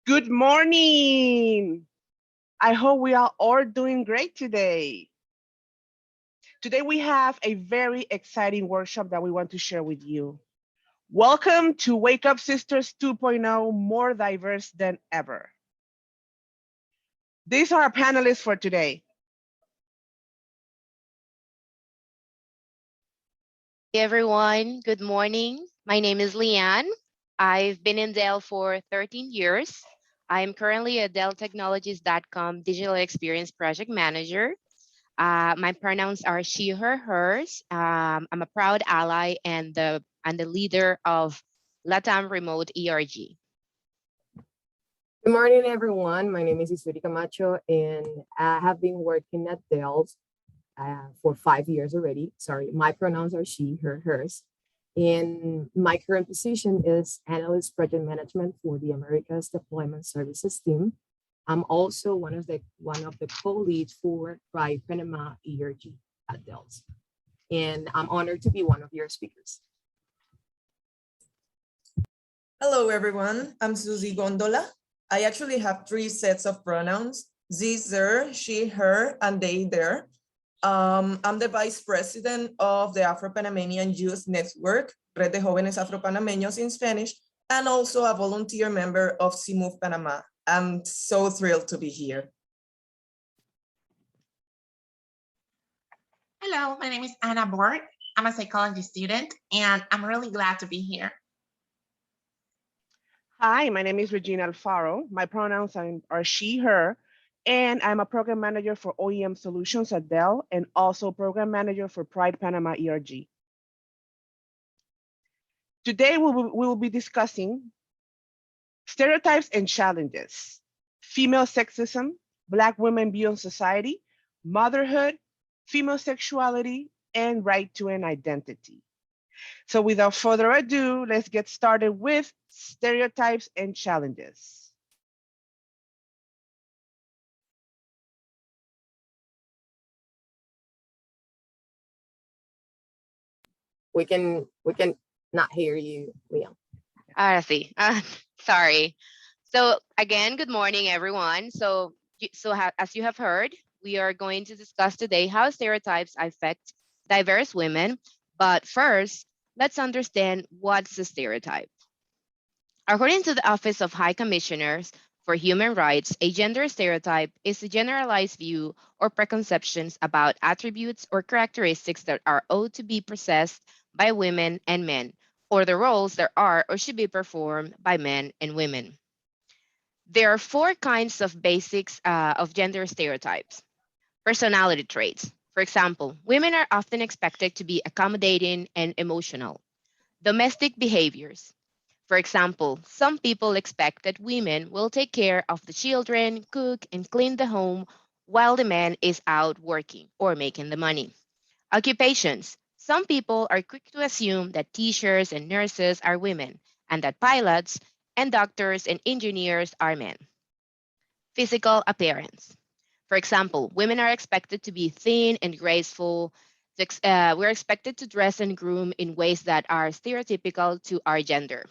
Good morning. I hope we are all doing great today. Today we have a very exciting workshop that we want to share with you. Welcome to Wake Up Sisters 2.0, more diverse than ever. These are our panelists for today. Hey everyone, good morning. My name is Leanne. I've been in Dell for 13 years. I'm currently a DellTechnologies.com digital experience project manager. My pronouns are she, her, hers. I'm a proud ally and the leader of Latam Remote ERG. Good morning, everyone. My name is Isuri Camacho, and I have been working at Dell for 5 years already. Sorry, my pronouns are she, her, hers. And my current position is Analyst Project Management for the Americas Deployment Services team. I'm also one of the co-leads for Panama ERG at Dell. And I'm honored to be one of your speakers. Hello, everyone. I'm Susie Gondola. I actually have 3 sets of pronouns, ze, her, she, her, and they, their. I'm the vice president of the Afro-Panamanian Youth Network, Red de Jóvenes Afro-Panameños in Spanish, and also a volunteer member of CIMUV Panama. I'm so thrilled to be here. Hello, my name is Anna Borg. I'm a psychology student, and I'm really glad to be here. Hi, my name is Regina Alfaro. My pronouns are she, her, and I'm a program manager for OEM Solutions at Dell and also program manager for Pride Panama ERG. Today we will be discussing stereotypes and challenges, female sexism, Black women view on society, motherhood, female sexuality, and right to an identity. So without further ado, let's get started with stereotypes and challenges. We can not hear you, Leon. I see. Sorry. So again, good morning, everyone. As you have heard, we are going to discuss today how stereotypes affect diverse women. But first, let's understand what's a stereotype. According to the Office of High Commissioners for Human Rights, a gender stereotype is a generalized view or preconceptions about attributes or characteristics that are owed to be possessed by women and men, or the roles that are or should be performed by men and women. There are 4 kinds of basics of gender stereotypes. Personality traits. For example, women are often expected to be accommodating and emotional. Domestic behaviors. For example, some people expect that women will take care of the children, cook, and clean the home while the man is out working or making the money. Occupations. Some people are quick to assume that teachers and nurses are women and that pilots and doctors and engineers are men. Physical appearance. For example, women are expected to be thin and graceful. We're expected to dress and groom in ways that are stereotypical to our gender.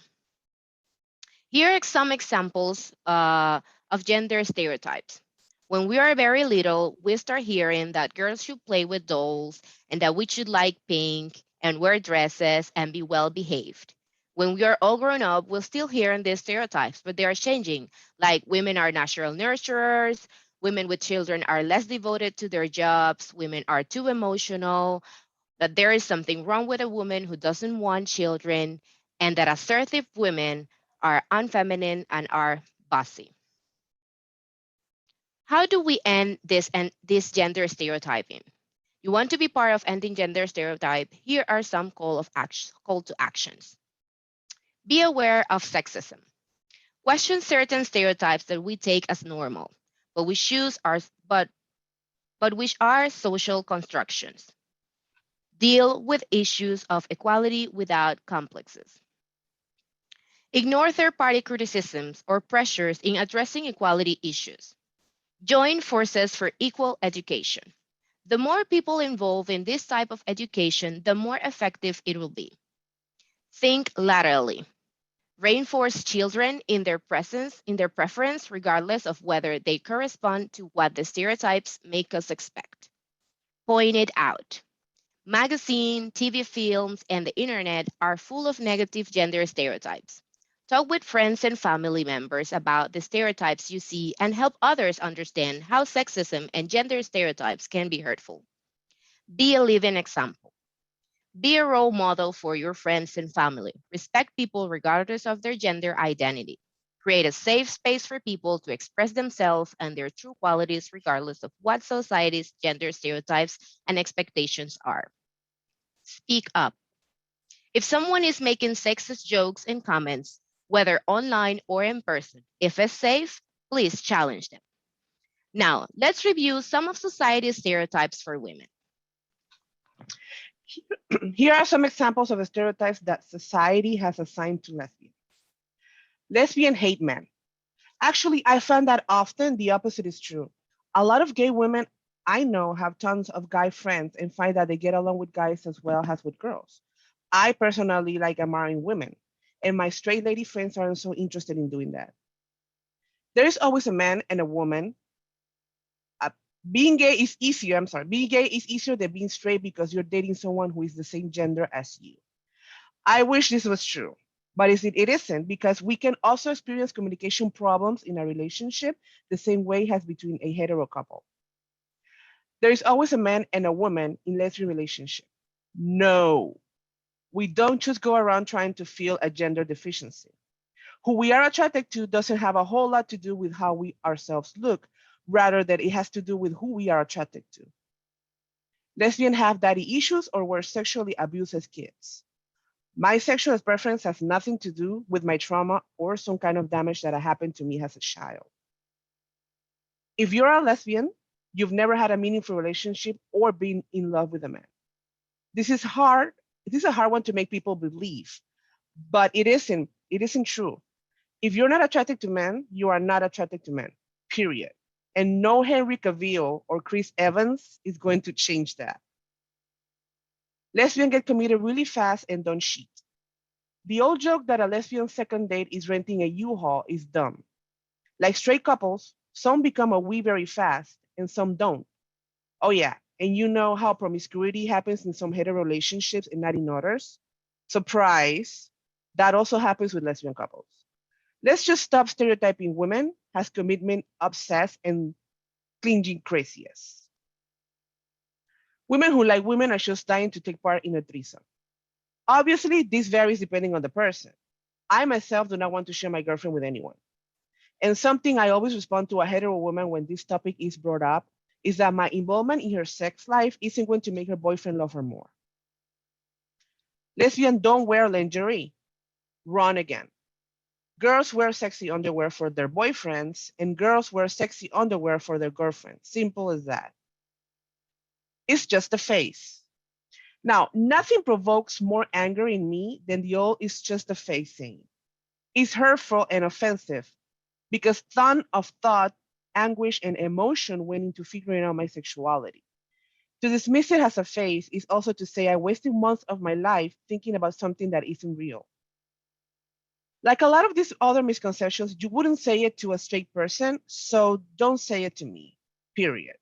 Here are some examples of gender stereotypes. When we are very little, we start hearing that girls should play with dolls and that we should like pink and wear dresses and be well behaved. When we are all grown up, we're still hearing these stereotypes, but they are changing. Like women are natural nurturers, women with children are less devoted to their jobs, women are too emotional, that there is something wrong with a woman who doesn't want children, and that assertive women are unfeminine and are bossy. How do we end this gender stereotyping? You want to be part of ending gender stereotype? Here are some call to actions. Be aware of sexism. Question certain stereotypes that we take as normal, but which are social constructions. Deal with issues of equality without complexes. Ignore third-party criticisms or pressures in addressing equality issues. Join forces for equal education. The more people involved in this type of education, the more effective it will be. Think laterally. reinforce children in their preference, regardless of whether they correspond to what the stereotypes make us expect. Point it out. Magazine, TV films, and the internet are full of negative gender stereotypes. Talk with friends and family members about the stereotypes you see and help others understand how sexism and gender stereotypes can be hurtful. Be a living example. Be a role model for your friends and family. Respect people regardless of their gender identity. Create a safe space for people to express themselves and their true qualities regardless of what society's gender stereotypes and expectations are. Speak up. If someone is making sexist jokes and comments, whether online or in person, if it's safe, please challenge them. Now, let's review some of society's stereotypes for women. Here are some examples of the stereotypes that society has assigned to lesbians. Lesbian hate men. Actually, I found that often the opposite is true. A lot of gay women I know have tons of guy friends and find that they get along with guys as well as with girls. I personally like admiring women, and my straight lady friends aren't so interested in doing that. There is always a man and a woman. Being gay is easier, being gay is easier than being straight because you're dating someone who is the same gender as you. I wish this was true, but it isn't, because we can also experience communication problems in a relationship the same way as between a hetero couple. There is always a man and a woman in lesbian relationship. No, we don't just go around trying to fill a gender deficiency. Who we are attracted to doesn't have a whole lot to do with how we ourselves look, rather that it has to do with who we are attracted to. Lesbians have daddy issues or were sexually abused as kids. My sexual preference has nothing to do with my trauma or some kind of damage that happened to me as a child. If you're a lesbian, you've never had a meaningful relationship or been in love with a man. This is hard. This is a hard one to make people believe, but it isn't true. If you're not attracted to men, you are not attracted to men, period. And no Henry Cavill or Chris Evans is going to change that. Lesbians get committed really fast and don't cheat. The old joke that a lesbian second date is renting a U-Haul is dumb. Like straight couples, some become a we very fast and some don't. Oh yeah, and you know how promiscuity happens in some hetero relationships and not in others? Surprise, that also happens with lesbian couples. Let's just stop stereotyping women as commitment obsessed and clinging craziest. Women who like women are just dying to take part in a threesome. Obviously, this varies depending on the person. I myself do not want to share my girlfriend with anyone. And something I always respond to a hetero woman when this topic is brought up is that my involvement in her sex life isn't going to make her boyfriend love her more. Lesbians don't wear lingerie. Wrong again. Girls wear sexy underwear for their boyfriends, and girls wear sexy underwear for their girlfriends. Simple as that. It's just a phase. Now, nothing provokes more anger in me than the old "it's just a phase" thing. It's hurtful and offensive because ton of thought, anguish, and emotion went into figuring out my sexuality. To dismiss it as a phase is also to say I wasted months of my life thinking about something that isn't real. Like a lot of these other misconceptions, you wouldn't say it to a straight person, so don't say it to me, period.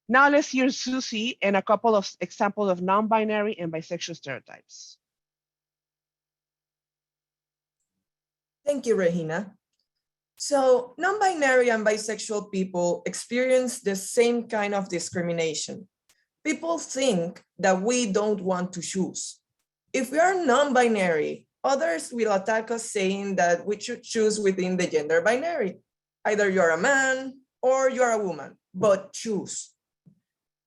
Now let's hear Susie and a couple of examples of non-binary and bisexual stereotypes. Thank you, Regina. So non-binary and bisexual people experience the same kind of discrimination. People think that we don't want to choose. If we are non-binary, others will attack us saying that we should choose within the gender binary. Either you're a man or you're a woman, but choose.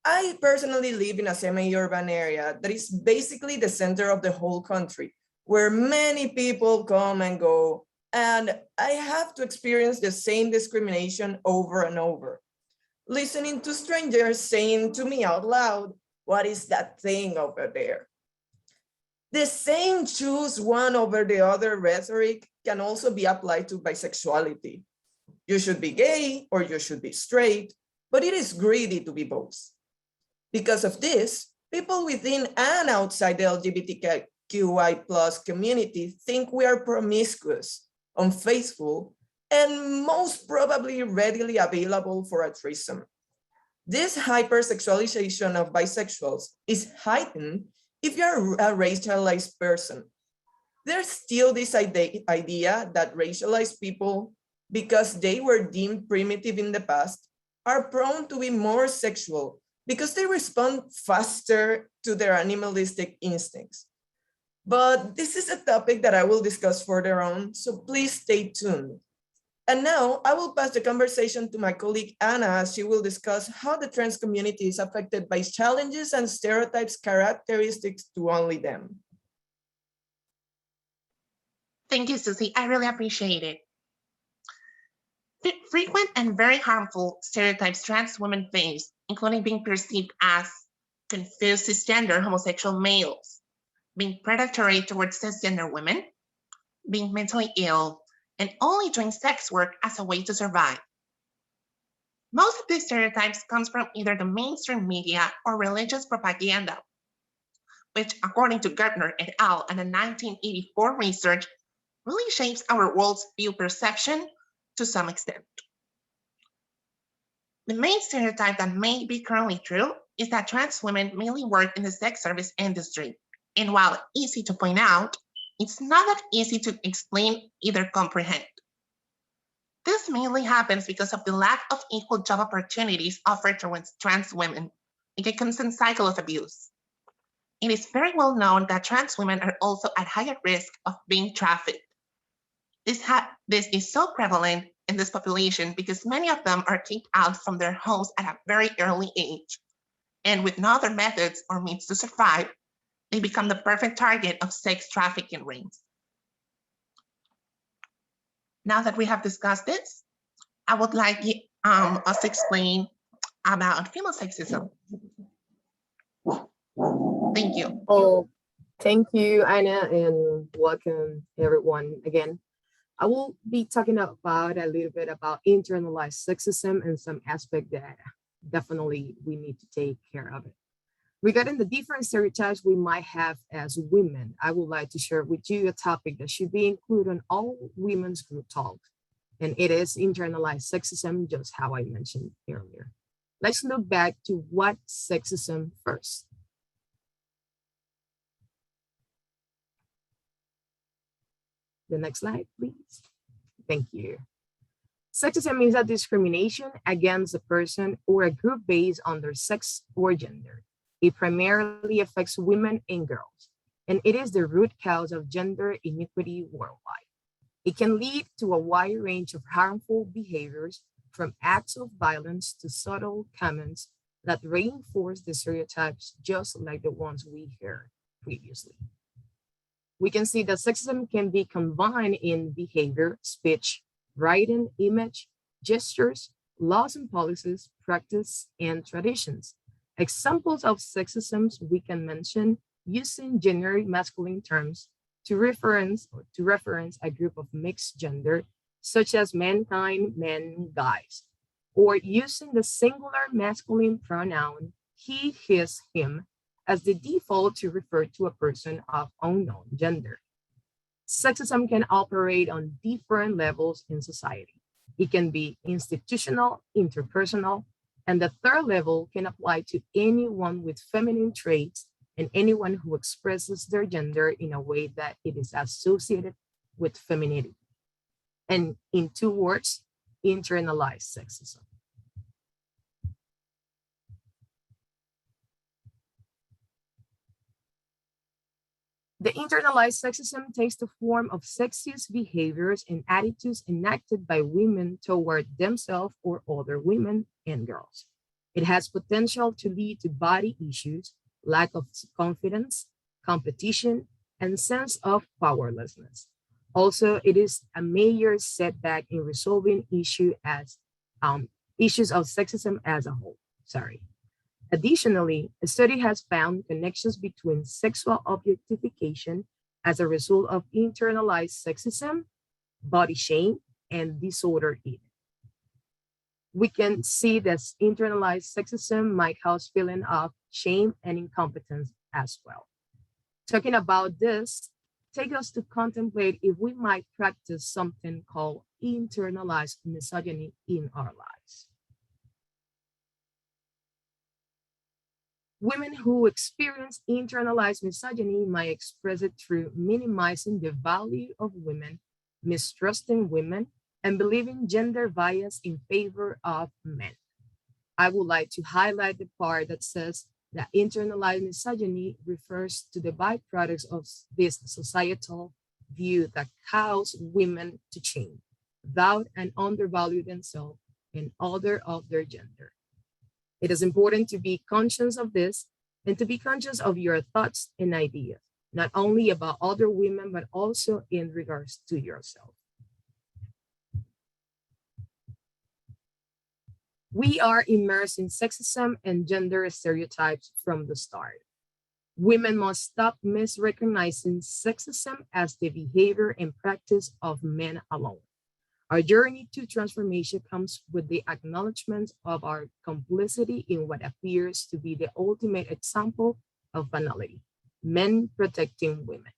I personally live in a semi-urban area that is basically the center of the whole country, where many people come and go, and I have to experience the same discrimination over and over. Listening to strangers saying to me out loud, "What is that thing over there?" The same choose one over the other rhetoric can also be applied to bisexuality. You should be gay or you should be straight, but it is greedy to be both. Because of this, people within and outside the LGBTQI plus community think we are promiscuous, unfaithful, and most probably readily available for a threesome. This hypersexualization of bisexuals is heightened if you're a racialized person. There's still this idea that racialized people, because they were deemed primitive in the past, are prone to be more sexual because they respond faster to their animalistic instincts. But this is a topic that I will discuss further on, so please stay tuned. And now I will pass the conversation to my colleague Anna, as she will discuss how the trans community is affected by challenges and stereotypes characteristics to only them. Thank you, Susie. I really appreciate it. Frequent and very harmful stereotypes trans women face, including being perceived as confused cisgender homosexual males, being predatory towards cisgender women, being mentally ill, and only doing sex work as a way to survive. Most of these stereotypes comes from either the mainstream media or religious propaganda, which, according to Gardner et al. And a 1984 research, really shapes our world's view perception to some extent. The main stereotype that may be currently true is that trans women mainly work in the sex service industry. And while easy to point out, it's not that easy to explain either comprehend. This mainly happens because of the lack of equal job opportunities offered to trans women, like a constant cycle of abuse. It is very well known that trans women are also at higher risk of being trafficked. This is so prevalent in this population because many of them are kicked out from their homes at a very early age. And with no other methods or means to survive, they become the perfect target of sex trafficking rings. Now that we have discussed this, I would like us to explain about female sexism. Thank you. Oh, thank you, Anna, and welcome everyone again. I will be talking about a little bit about internalized sexism and some aspect that definitely we need to take care of it. Regarding the different stereotypes we might have as women, I would like to share with you a topic that should be included in all women's group talk, and it is internalized sexism, just how I mentioned earlier. Let's look back to what sexism first. The next slide, please. Thank you. Sexism is a discrimination against a person or a group based on their sex or gender. It primarily affects women and girls, and it is the root cause of gender inequity worldwide. It can lead to a wide range of harmful behaviors, from acts of violence to subtle comments that reinforce the stereotypes, just like the ones we heard previously. We can see that sexism can be combined in behavior, speech, writing, image, gestures, laws and policies, practice, and traditions. Examples of sexisms we can mention using generic masculine terms to reference a group of mixed gender, such as mankind, men, guys, or using the singular masculine pronoun he, his, him as the default to refer to a person of unknown gender. Sexism can operate on different levels in society. It can be institutional, interpersonal, and the third level can apply to anyone with feminine traits and anyone who expresses their gender in a way that it is associated with femininity. And in two words, internalized sexism. The internalized sexism takes the form of sexist behaviors and attitudes enacted by women toward themselves or other women and girls. It has potential to lead to body issues, lack of confidence, competition, and sense of powerlessness. Also, it is a major setback in resolving issues of sexism as a whole. Additionally, a study has found connections between sexual objectification as a result of internalized sexism, body shame, and disordered eating. We can see that internalized sexism might cause feeling of shame and incompetence as well. Talking about this, take us to contemplate if we might practice something called internalized misogyny in our lives. Women who experience internalized misogyny might express it through minimizing the value of women, mistrusting women, and believing gender bias in favor of men. I would like to highlight the part that says that internalized misogyny refers to the byproducts of this societal view that cause women to change, doubt, and undervalue themselves and other of their gender. It is important to be conscious of this and to be conscious of your thoughts and ideas, not only about other women, but also in regards to yourself. We are immersed in sexism and gender stereotypes from the start. Women must stop misrecognizing sexism as the behavior and practice of men alone. Our journey to transformation comes with the acknowledgement of our complicity in what appears to be the ultimate example of banality, men protecting women.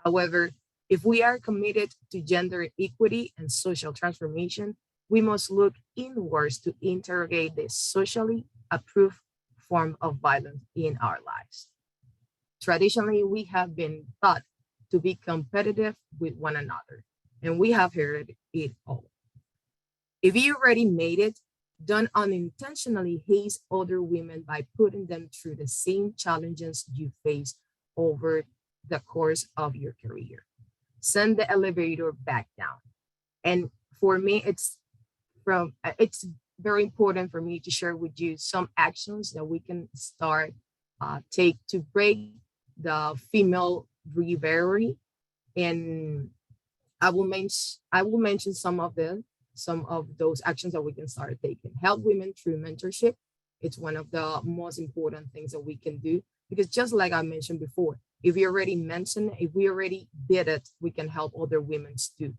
However, if we are committed to gender equity and social transformation, we must look inwards to interrogate the socially approved form of violence in our lives. Traditionally, we have been taught to be competitive with one another, and we have heard it all. If you already made it, don't unintentionally haze other women by putting them through the same challenges you face over the course of your career. Send the elevator back down. And for me, it's very important for me to share with you some actions that we can start take to break the female bravery. And I will mention some of those actions that we can start taking. Help women through mentorship. It's one of the most important things that we can do, because just like I mentioned before, if we already did it, we can help other women to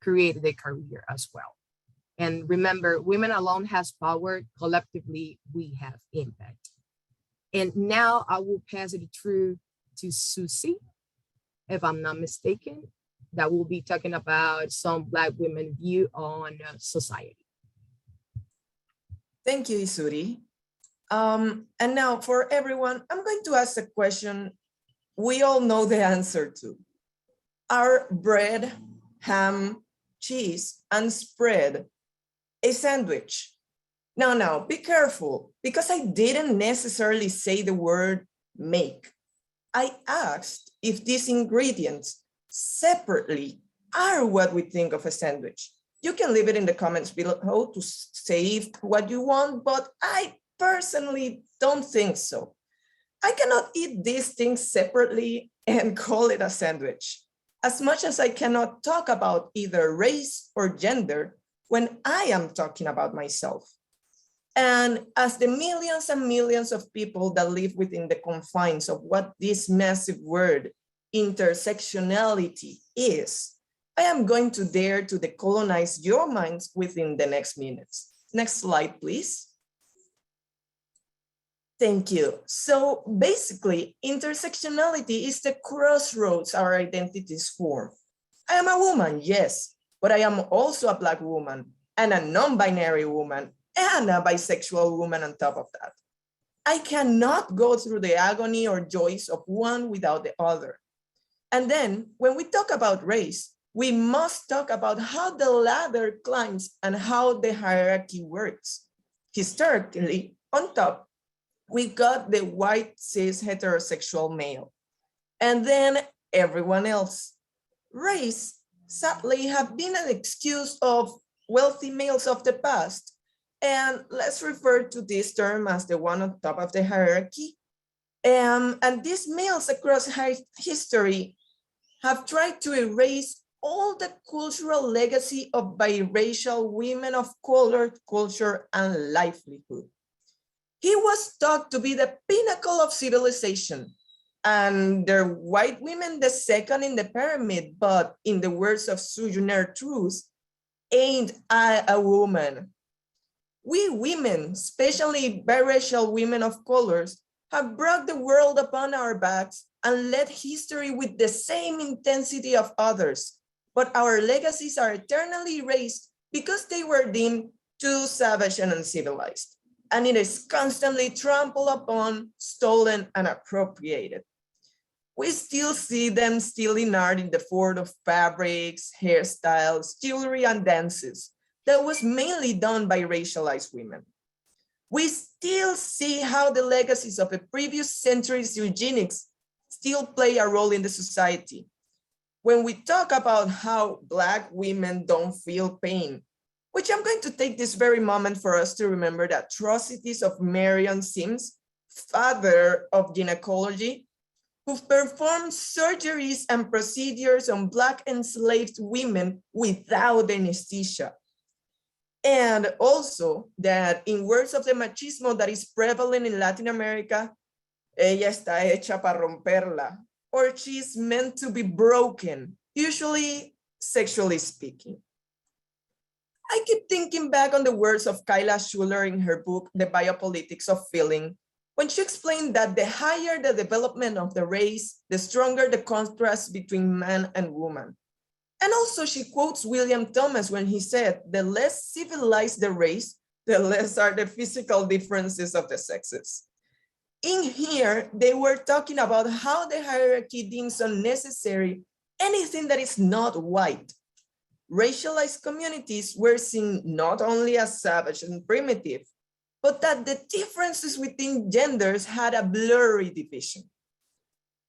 create their career as well. And remember, women alone has power. Collectively, we have impact. And now I will pass it through to Susie, if I'm not mistaken, that will be talking about some Black women view on society. Thank you, Isuri. And now for everyone, I'm going to ask a question we all know the answer to. Are bread, ham, cheese, and spread a sandwich? Now, be careful, because I didn't necessarily say the word make. I asked if these ingredients separately are what we think of a sandwich. You can leave it in the comments below to say what you want, but I personally don't think so. I cannot eat these things separately and call it a sandwich, as much as I cannot talk about either race or gender when I am talking about myself. And as the millions and millions of people that live within the confines of what this massive word intersectionality is, I am going to dare to decolonize your minds within the next minutes. Next slide, please. Thank you. So basically, intersectionality is the crossroads our identities form. I am a woman, yes, but I am also a Black woman and a non-binary woman and a bisexual woman on top of that. I cannot go through the agony or joys of one without the other. And then when we talk about race, we must talk about how the ladder climbs and how the hierarchy works. Historically, on top, we got the white cis heterosexual male, and then everyone else. Race, sadly, have been an excuse of wealthy males of the past. And let's refer to this term as the one on top of the hierarchy. And these males across history have tried to erase all the cultural legacy of biracial women of color, culture, and livelihood. He was thought to be the pinnacle of civilization, and their white women the second in the pyramid, but in the words of Sojourner Truth, ain't I a woman? We women, especially biracial women of colors, have brought the world upon our backs and led history with the same intensity of others, but our legacies are eternally erased because they were deemed too savage and uncivilized, and it is constantly trampled upon, stolen, and appropriated. We still see them stealing art in the form of fabrics, hairstyles, jewelry, and dances that was mainly done by racialized women. We still see how the legacies of a previous century's eugenics still play a role in the society. When we talk about how Black women don't feel pain, which I'm going to take this very moment for us to remember the atrocities of Marion Sims, father of gynecology, who performed surgeries and procedures on Black enslaved women without anesthesia. And also that in words of the machismo that is prevalent in Latin America, ella está hecha para romperla, or she's meant to be broken, usually sexually speaking. I keep thinking back on the words of Kyla Schuller in her book, The Biopolitics of Feeling, when she explained that the higher the development of the race, the stronger the contrast between man and woman. And also she quotes William Thomas when he said, the less civilized the race, the less are the physical differences of the sexes. In here, they were talking about how the hierarchy deems unnecessary anything that is not white. Racialized communities were seen not only as savage and primitive, but that the differences within genders had a blurry division.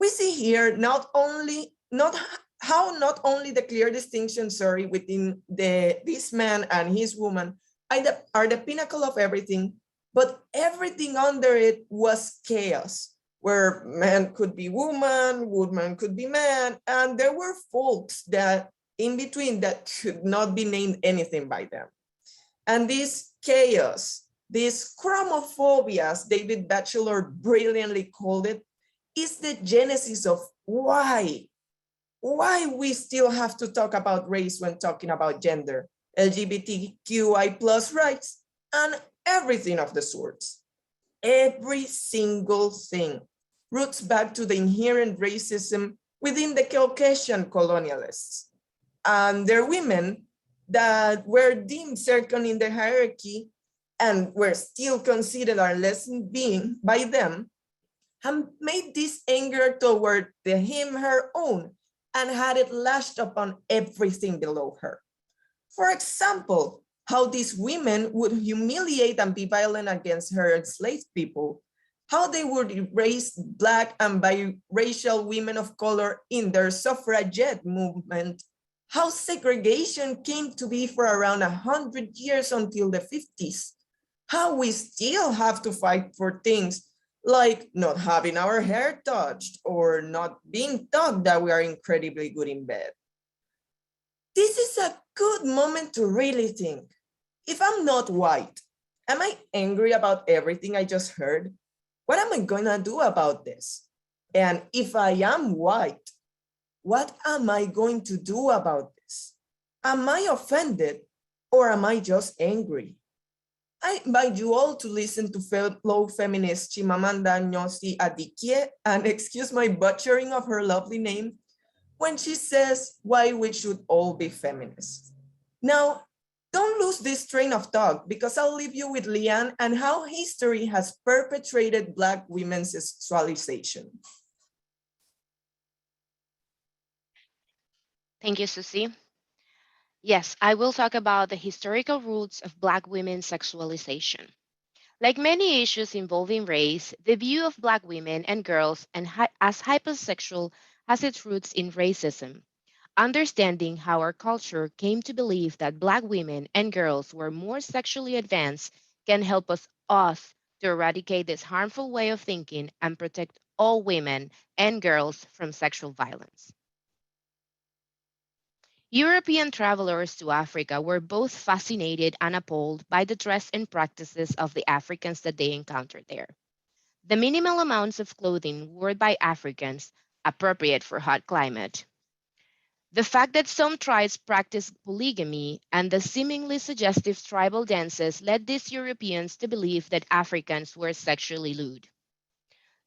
We see here not only the clear distinction, within this man and his woman are the pinnacle of everything, but everything under it was chaos, where man could be woman, woman could be man, and there were folks that in between that could not be named anything by them. And this chaos, this chromophobia, as David Batchelor brilliantly called it, is the genesis of why we still have to talk about race when talking about gender, LGBTQI plus rights, and everything of the sorts. Every single thing roots back to the inherent racism within the Caucasian colonialists and their women that were deemed second in the hierarchy and were still considered a lesser being by them, have made this anger toward the him her own and had it lashed upon everything below her. For example, how these women would humiliate and be violent against her enslaved people, how they would erase Black and biracial women of color in their suffragette movement, how segregation came to be for around 100 years until the 50s, how we still have to fight for things like not having our hair touched or not being taught that we are incredibly good in bed. This is a good moment to really think. If I'm not white, am I angry about everything I just heard? What am I gonna do about this? And if I am white, what am I going to do about this? Am I offended or am I just angry? I invite you all to listen to fellow feminist Chimamanda Ngozi Adichie, and excuse my butchering of her lovely name, when she says why we should all be feminists. Now, don't lose this train of thought because I'll leave you with Leanne and how history has perpetrated Black women's sexualization. Thank you, Susie. Yes, I will talk about the historical roots of Black women's sexualization. Like many issues involving race, the view of Black women and girls as hypersexual has its roots in racism. Understanding how our culture came to believe that Black women and girls were more sexually advanced can help us to eradicate this harmful way of thinking and protect all women and girls from sexual violence. European travelers to Africa were both fascinated and appalled by the dress and practices of the Africans that they encountered there. The minimal amounts of clothing worn by Africans, appropriate for hot climate. The fact that some tribes practiced polygamy and the seemingly suggestive tribal dances led these Europeans to believe that Africans were sexually lewd.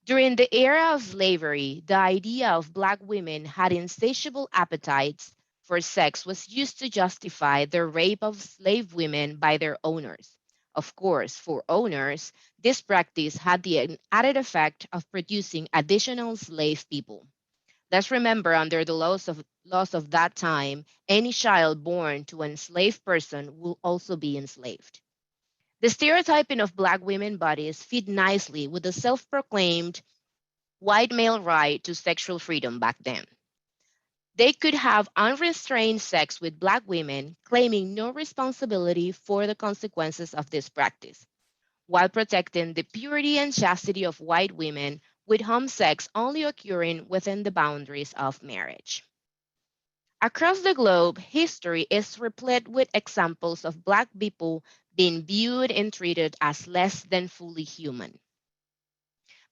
During the era of slavery, the idea of Black women had insatiable appetites for sex was used to justify the rape of slave women by their owners. Of course, for owners, this practice had the added effect of producing additional slave people. Let's remember, under the laws of that time, any child born to an enslaved person will also be enslaved. The stereotyping of Black women bodies fit nicely with the self-proclaimed white male right to sexual freedom back then. They could have unrestrained sex with Black women, claiming no responsibility for the consequences of this practice, while protecting the purity and chastity of white women, with home sex only occurring within the boundaries of marriage. Across the globe, history is replete with examples of Black people being viewed and treated as less than fully human.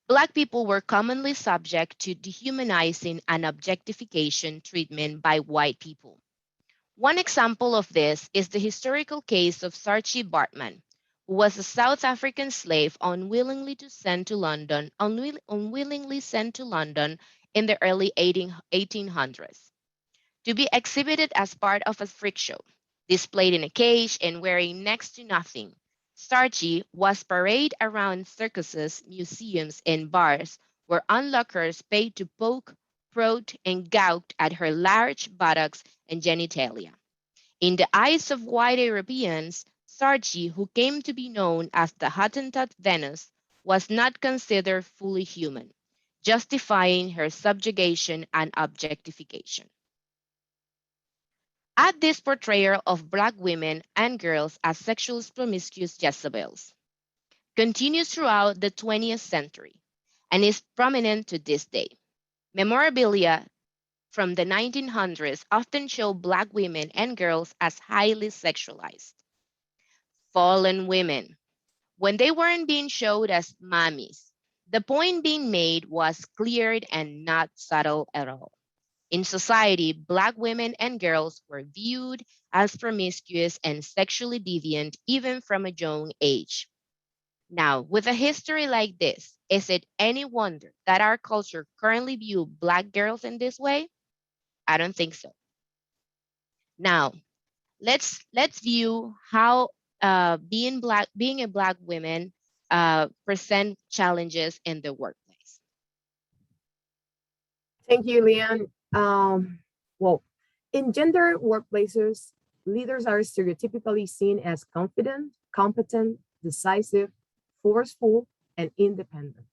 Black people were commonly subject to dehumanizing and objectification treatment by white people. One example of this is the historical case of Saartjie Baartman, who was a South African slave unwillingly sent to London in the early 1800s to be exhibited as part of a freak show, displayed in a cage and wearing next to nothing. Saartjie was paraded around circuses, museums, and bars where onlookers paid to poke, prod, and gouge at her large buttocks and genitalia. In the eyes of white Europeans, Saartjie, who came to be known as the Hottentot Venus, was not considered fully human, justifying her subjugation and objectification. Add this portrayal of Black women and girls as sexual promiscuous Jezebels. Continues throughout the 20th century and is prominent to this day. Memorabilia from the 1900s often show Black women and girls as highly sexualized. Fallen women, when they weren't being showed as mommies, the point being made was clear and not subtle at all. In society, Black women and girls were viewed as promiscuous and sexually deviant even from a young age. Now, with a history like this, is it any wonder that our culture currently views Black girls in this way? I don't think so. Now, let's view how being a Black woman present challenges in the workplace. Thank you, Leanne. Well, in gender workplaces, leaders are stereotypically seen as confident, competent, decisive, forceful, and independent.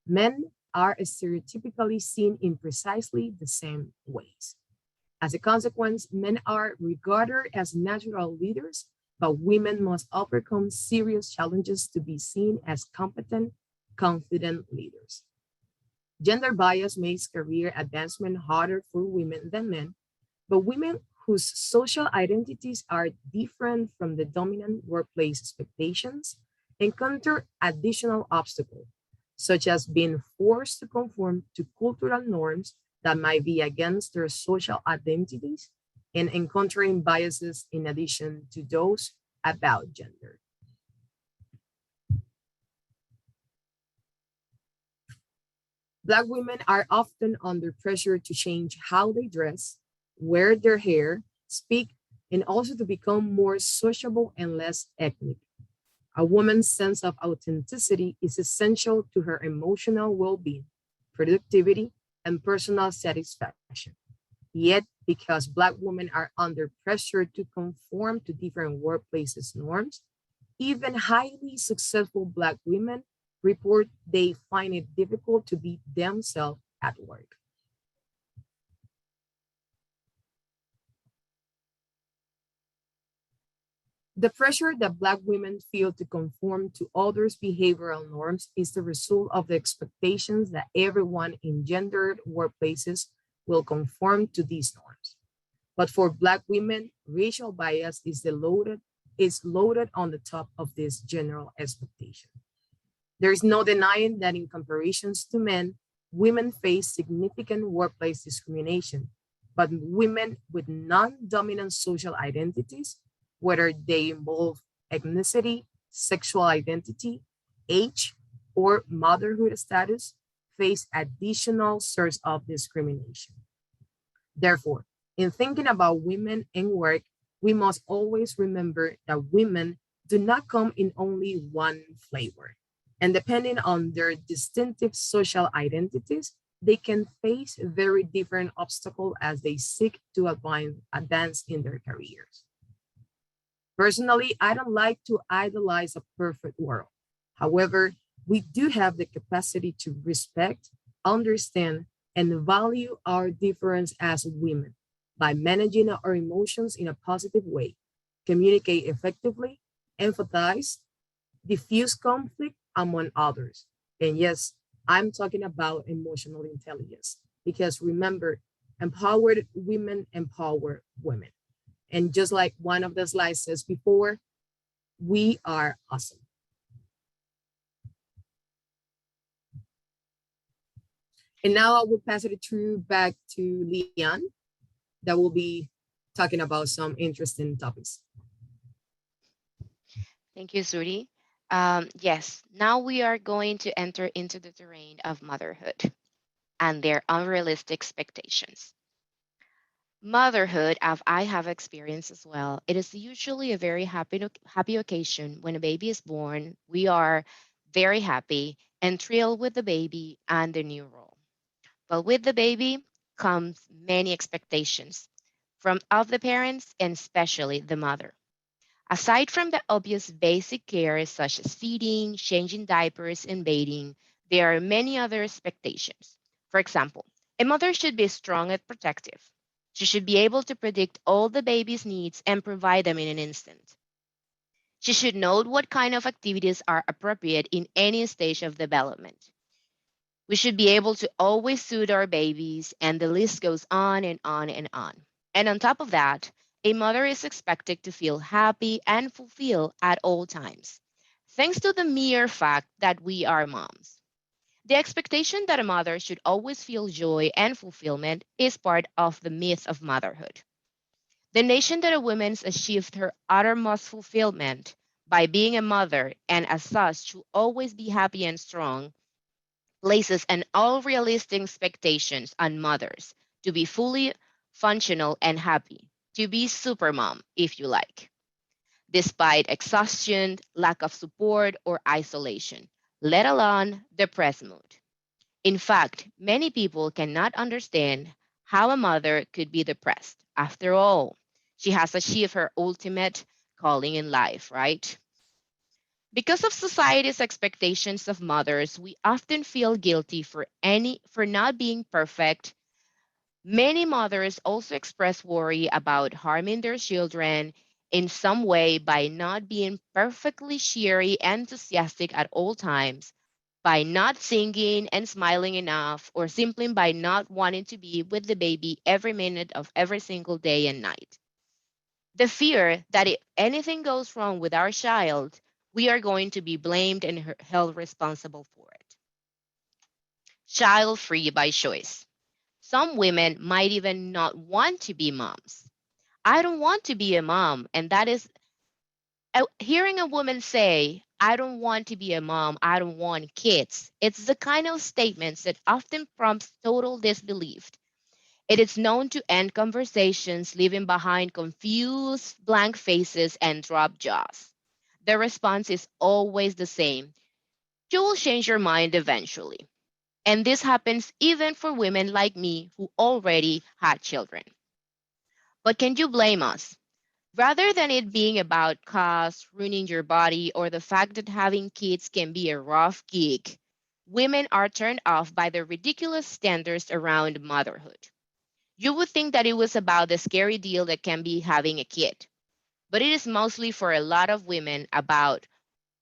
Men are stereotypically seen in precisely the same ways. As a consequence, men are regarded as natural leaders, but women must overcome serious challenges to be seen as competent, confident leaders. Gender bias makes career advancement harder for women than men, but women whose social identities are different from the dominant workplace expectations encounter additional obstacles, such as being forced to conform to cultural norms that might be against their social identities and encountering biases in addition to those about gender. Black women are often under pressure to change how they dress, wear their hair, speak, and also to become more sociable and less ethnic. A woman's sense of authenticity is essential to her emotional well-being, productivity, and personal satisfaction. Yet, because Black women are under pressure to conform to different workplaces norms, even highly successful Black women report they find it difficult to be themselves at work. The pressure that Black women feel to conform to others' behavioral norms is the result of the expectations that everyone in gendered workplaces will conform to these norms. But for Black women, racial bias is loaded on the top of this general expectation. There is no denying that in comparisons to men, women face significant workplace discrimination, but women with non-dominant social identities, whether they involve ethnicity, sexual identity, age, or motherhood status, face additional source of discrimination. Therefore, in thinking about women and work, we must always remember that women do not come in only one flavor. And depending on their distinctive social identities, they can face very different obstacles as they seek to advance in their careers. Personally, I don't like to idolize a perfect world. However, we do have the capacity to respect, understand, and value our difference as women by managing our emotions in a positive way, communicate effectively, empathize, diffuse conflict, among others. And yes, I'm talking about emotional intelligence because remember, empowered women empower women. And just like one of the slides says before, we are awesome. And now I will pass it through back to Leon that will be talking about some interesting topics. Thank you, Suri. Yes, now we are going to enter into the terrain of motherhood and their unrealistic expectations. Motherhood, as I have experienced as well, it is usually a very happy occasion when a baby is born. We are very happy and thrilled with the baby and the new role. But with the baby comes many expectations from of the parents and especially the mother. Aside from the obvious basic care such as feeding, changing diapers, and bathing, there are many other expectations. For example, a mother should be strong and protective. She should be able to predict all the baby's needs and provide them in an instant. She should know what kind of activities are appropriate in any stage of development. We should be able to always soothe our babies, and the list goes on and on and on. And on top of that, a mother is expected to feel happy and fulfilled at all times, thanks to the mere fact that we are moms. The expectation that a mother should always feel joy and fulfillment is part of the myth of motherhood. The nation that a woman achieved her uttermost fulfillment by being a mother and as such should always be happy and strong places an unrealistic expectations on mothers to be fully functional and happy, to be supermom, if you like, despite exhaustion, lack of support, or isolation, let alone depressed mood. In fact, many people cannot understand how a mother could be depressed. After all, she has achieved her ultimate calling in life, right? Because of society's expectations of mothers, we often feel guilty for not being perfect. Many mothers also express worry about harming their children in some way by not being perfectly cheery and enthusiastic at all times, by not singing and smiling enough, or simply by not wanting to be with the baby every minute of every single day and night. The fear that if anything goes wrong with our child, we are going to be blamed and held responsible for it. Child free by choice. Some women might even not want to be moms. I don't want to be a mom. And that is hearing a woman say, I don't want to be a mom, I don't want kids. It's the kind of statements that often prompts total disbelief. It is known to end conversations, leaving behind confused, blank faces and dropped jaws. The response is always the same. You will change your mind eventually. And this happens even for women like me who already had children. But can you blame us? Rather than it being about cost, ruining your body, or the fact that having kids can be a rough gig, women are turned off by the ridiculous standards around motherhood. You would think that it was about the scary deal that can be having a kid, but it is mostly for a lot of women about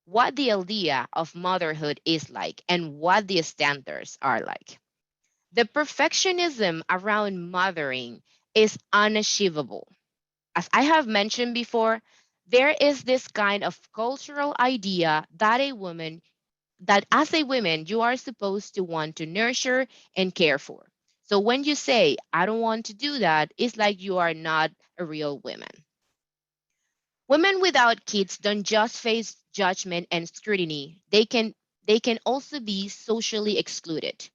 what the idea of motherhood is like and what the standards are like. The perfectionism around mothering is unachievable. As I have mentioned before, there is this kind of cultural idea that that as a woman, you are supposed to want to nurture and care for. So when you say, I don't want to do that, it's like you are not a real woman. Women without kids don't just face judgment and scrutiny, they can also be socially excluded.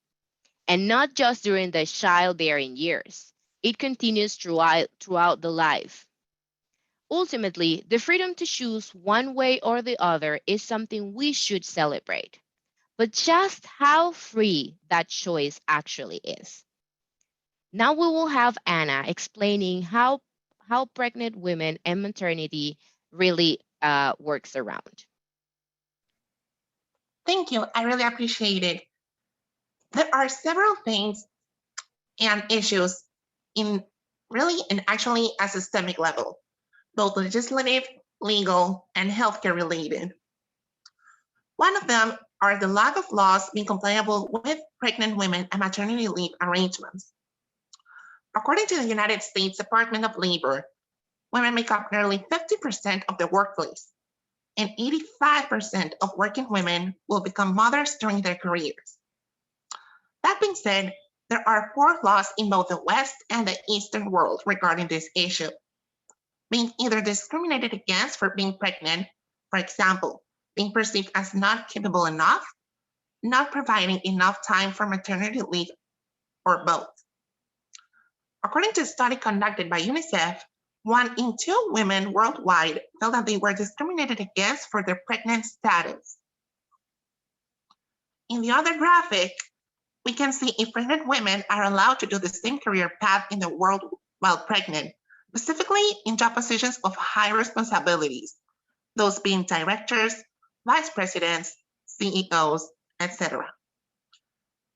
and not just during the childbearing years. It continues throughout the life. Ultimately, the freedom to choose one way or the other is something we should celebrate. But just how free that choice actually is. Now we will have Anna explaining how pregnant women and maternity really works around. Thank you. I really appreciate it. There are several things and issues in really and actually a systemic level, both legislative, legal, and healthcare related. One of them are the lack of laws being compliable with pregnant women and maternity leave arrangements. According to the United States Department of Labor, women make up nearly 50% of the workplace, and 85% of working women will become mothers during their careers. That being said, there are poor laws in both the West and the Eastern world regarding this issue. Being either discriminated against for being pregnant, for example, being perceived as not capable enough, not providing enough time for maternity leave, or both. According to a study conducted by UNICEF, 1 in 2 women worldwide felt that they were discriminated against for their pregnant status. In the other graphic, we can see if pregnant women are allowed to do the same career path in the world while pregnant, specifically in job positions of high responsibilities, those being directors, vice presidents, CEOs, etc.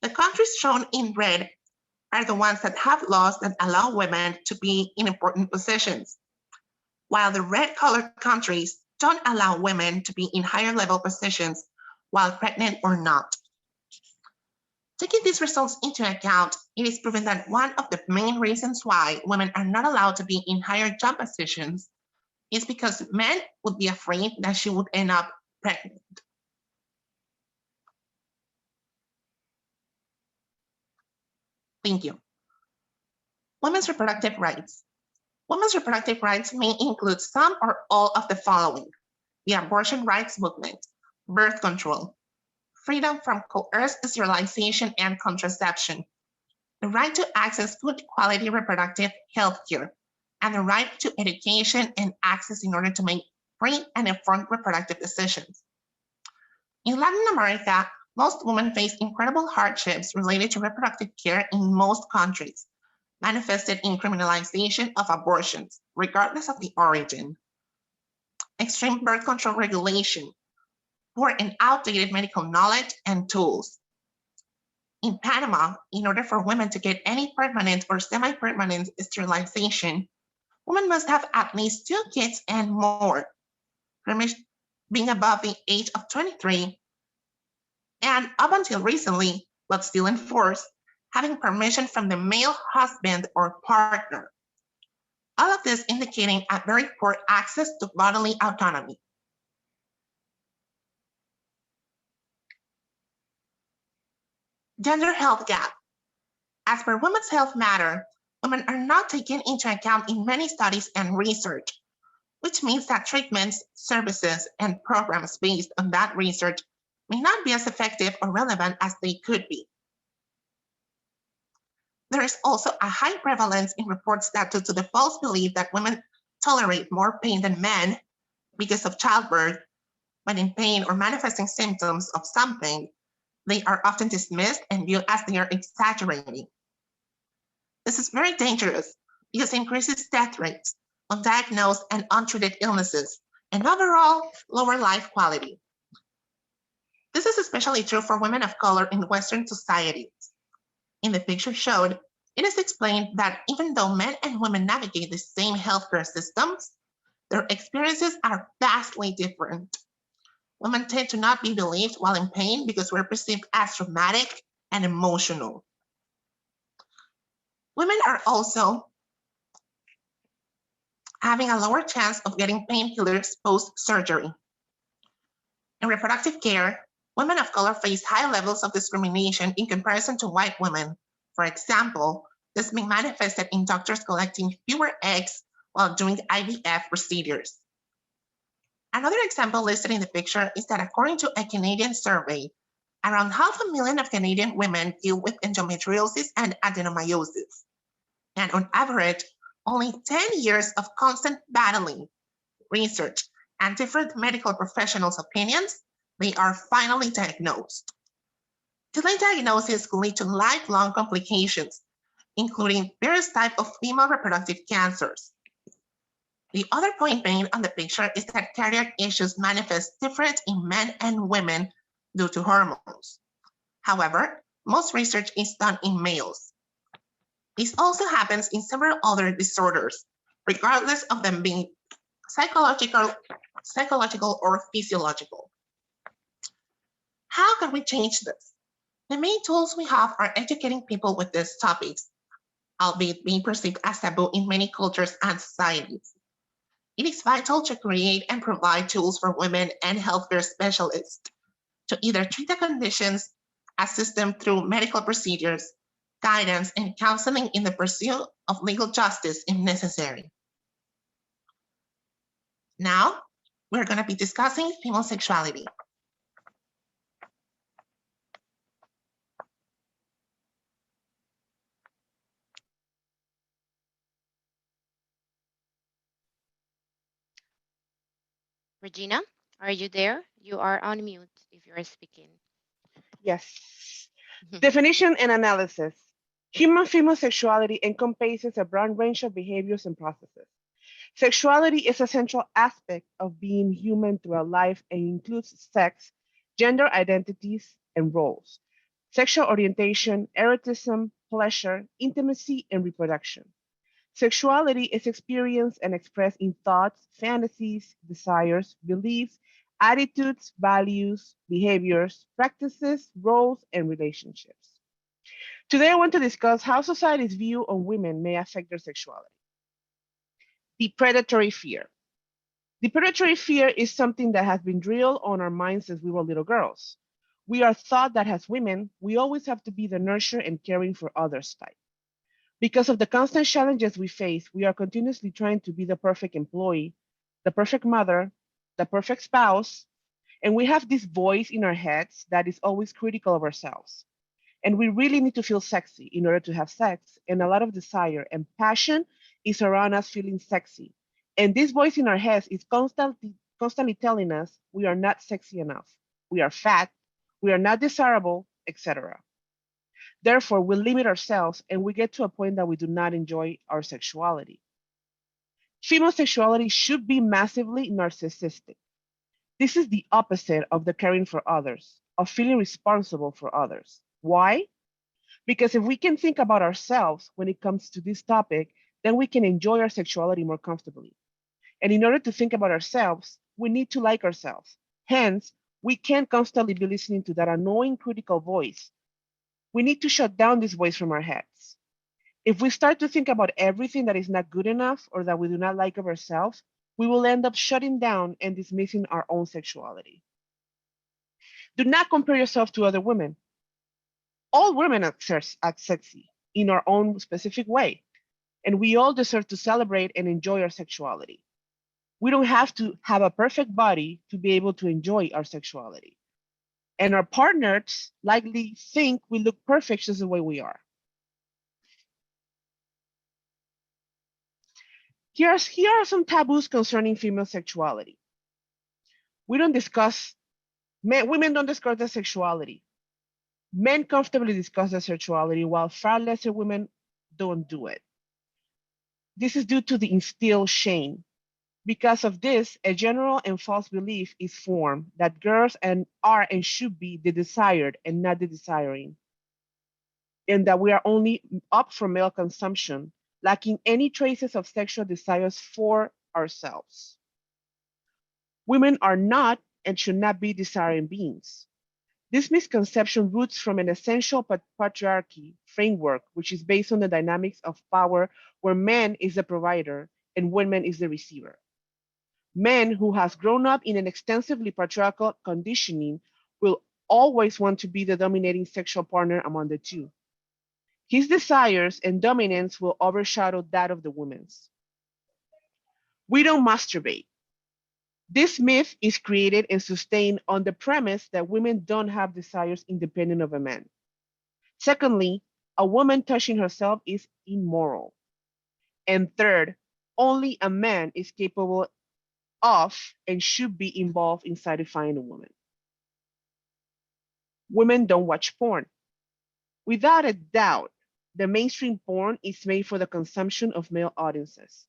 The countries shown in red are the ones that have laws that allow women to be in important positions, while the red-colored countries don't allow women to be in higher level positions while pregnant or not. Taking these results into account, it is proven that one of the main reasons why women are not allowed to be in higher job positions is because men would be afraid that she would end up pregnant. Thank you. Women's reproductive rights. Women's reproductive rights may include some or all of the following: the abortion rights movement, birth control, freedom from coerced sterilization and contraception, the right to access good quality reproductive health care, and the right to education and access in order to make free and informed reproductive decisions. In Latin America, most women face incredible hardships related to reproductive care in most countries, manifested in criminalization of abortions, regardless of the origin, extreme birth control regulation, poor and outdated medical knowledge and tools. In Panama, in order for women to get any permanent or semi-permanent sterilization, women must have at least 2 kids and more, being above the age of 23, and up until recently, but still in force, having permission from the male husband or partner. All of this indicating a very poor access to bodily autonomy. Gender health gap. As per Women's Health Matter, women are not taken into account in many studies and research, which means that treatments, services, and programs based on that research may not be as effective or relevant as they could be. There is also a high prevalence in reports that due to the false belief that women tolerate more pain than men because of childbirth, when in pain or manifesting symptoms of something, they are often dismissed and viewed as they are exaggerating. This is very dangerous because it increases death rates, undiagnosed and untreated illnesses, and overall lower life quality. This is especially true for women of color in Western societies. In the picture showed, it is explained that even though men and women navigate the same healthcare systems, their experiences are vastly different. Women tend to not be believed while in pain because we're perceived as traumatic and emotional. Women are also having a lower chance of getting painkillers post-surgery. In reproductive care, women of color face high levels of discrimination in comparison to white women. For example, this being manifested in doctors collecting fewer eggs while doing IVF procedures. Another example listed in the picture is that according to a Canadian survey, Around 500,000 of Canadian women deal with endometriosis and adenomyosis. And on average, only 10 years of constant battling, research, and different medical professionals' opinions, they are finally diagnosed. Delayed diagnosis can lead to lifelong complications, including various types of female reproductive cancers. The other point made on the picture is that cardiac issues manifest different in men and women due to hormones. However, most research is done in males. This also happens in several other disorders, regardless of them being psychological or physiological. How can we change this? The main tools we have are educating people with these topics, albeit being perceived as taboo in many cultures and societies. It is vital to create and provide tools for women and healthcare specialists to either treat the conditions, assist them through medical procedures, guidance, and counseling in the pursuit of legal justice if necessary. Now, we're going to be discussing female sexuality. Regina, are you there? You are on mute if you are speaking. Yes. Definition and analysis. Human female sexuality encompasses a broad range of behaviors and processes. Sexuality is a central aspect of being human throughout life and includes sex, gender identities, and roles, sexual orientation, erotism, pleasure, intimacy, and reproduction. Sexuality is experienced and expressed in thoughts, fantasies, desires, beliefs, attitudes, values, behaviors, practices, roles, and relationships. Today, I want to discuss how society's view on women may affect their sexuality. The predatory fear. The predatory fear is something that has been drilled on our minds since we were little girls. We are taught that as women, we always have to be the nurture and caring for others type. Because of the constant challenges we face, we are continuously trying to be the perfect employee, the perfect mother, the perfect spouse, and we have this voice in our heads that is always critical of ourselves. And we really need to feel sexy in order to have sex, and a lot of desire and passion is around us feeling sexy. And this voice in our heads is constantly telling us we are not sexy enough, we are fat, we are not desirable, etc. Therefore, we limit ourselves and we get to a point that we do not enjoy our sexuality. Female sexuality should be massively narcissistic. This is the opposite of the caring for others, of feeling responsible for others. Why? Because if we can think about ourselves when it comes to this topic, then we can enjoy our sexuality more comfortably. And in order to think about ourselves, we need to like ourselves. Hence, we can't constantly be listening to that annoying critical voice. We need to shut down this voice from our heads. If we start to think about everything that is not good enough or that we do not like of ourselves, we will end up shutting down and dismissing our own sexuality. Do not compare yourself to other women. All women are sexy in our own specific way, and we all deserve to celebrate and enjoy our sexuality. We don't have to have a perfect body to be able to enjoy our sexuality. And our partners likely think we look perfect just the way we are. Here are some taboos concerning female sexuality. Women don't discuss their sexuality. Men comfortably discuss their sexuality while far lesser women don't do it. This is due to the instilled shame. Because of this, a general and false belief is formed that girls are and should be the desired and not the desiring, and that we are only up for male consumption, lacking any traces of sexual desires for ourselves. Women are not and should not be desiring beings. This misconception roots from an essential patriarchy framework, which is based on the dynamics of power where man is the provider and woman is the receiver. Men who has grown up in an extensively patriarchal conditioning will always want to be the dominating sexual partner among the two. His desires and dominance will overshadow that of the woman's. We don't masturbate. This myth is created and sustained on the premise that women don't have desires independent of a man. Secondly, a woman touching herself is immoral. And third, only a man is capable of and should be involved in satisfying a woman. Women don't watch porn. Without a doubt, the mainstream porn is made for the consumption of male audiences.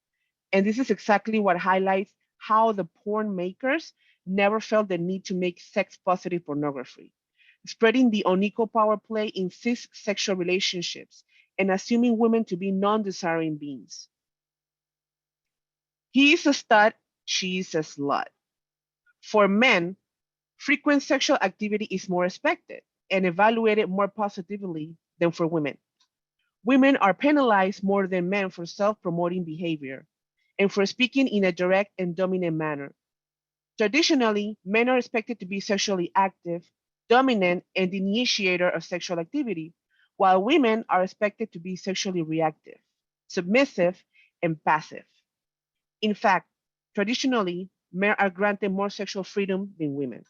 And this is exactly what highlights how the porn makers never felt the need to make sex positive pornography, spreading the unequal power play in cis sexual relationships and assuming women to be non desiring beings. He is a stud, she is a slut. For men, frequent sexual activity is more expected and evaluated more positively than for women. Women are penalized more than men for self promoting behavior and for speaking in a direct and dominant manner. Traditionally, men are expected to be sexually active, dominant, and the initiator of sexual activity, while women are expected to be sexually reactive, submissive, and passive. In fact, traditionally, men are granted more sexual freedom than women.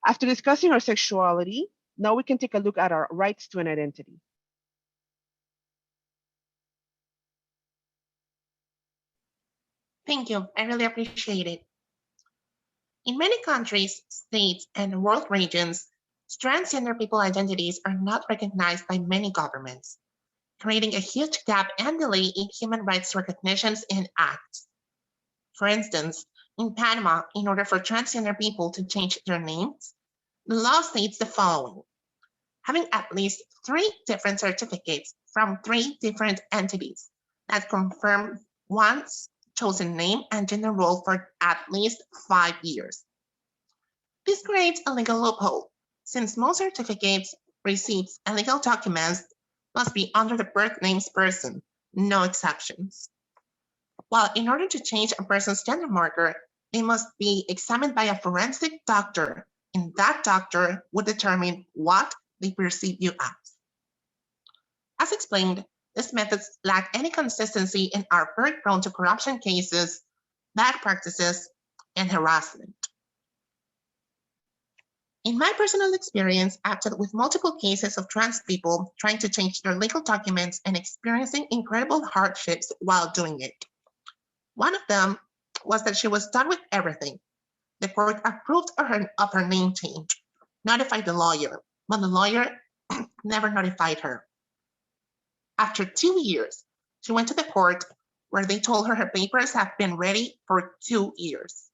After discussing our sexuality, now we can take a look at our rights to an identity. Thank you. I really appreciate it. In many countries, states, and world regions, transgender people identities are not recognized by many governments, creating a huge gap and delay in human rights recognitions and acts. For instance, in Panama, in order for transgender people to change their names, the law states the following: having at least 3 different certificates from 3 different entities that confirm one's chosen name and gender role for at least 5 years. This creates a legal loophole, since most certificates, receipts, and legal documents must be under the birth names person, no exceptions. While in order to change a person's gender marker, they must be examined by a forensic doctor, and that doctor would determine what they perceive you as. As explained, these methods lack any consistency and are very prone to corruption cases, bad practices, and harassment. In my personal experience, I've dealt with multiple cases of trans people trying to change their legal documents and experiencing incredible hardships while doing it. One of them was that she was done with everything. The court approved of her name change, notified the lawyer, but the lawyer never notified her. After 2 years, she went to the court where they told her her papers have been ready for 2 years.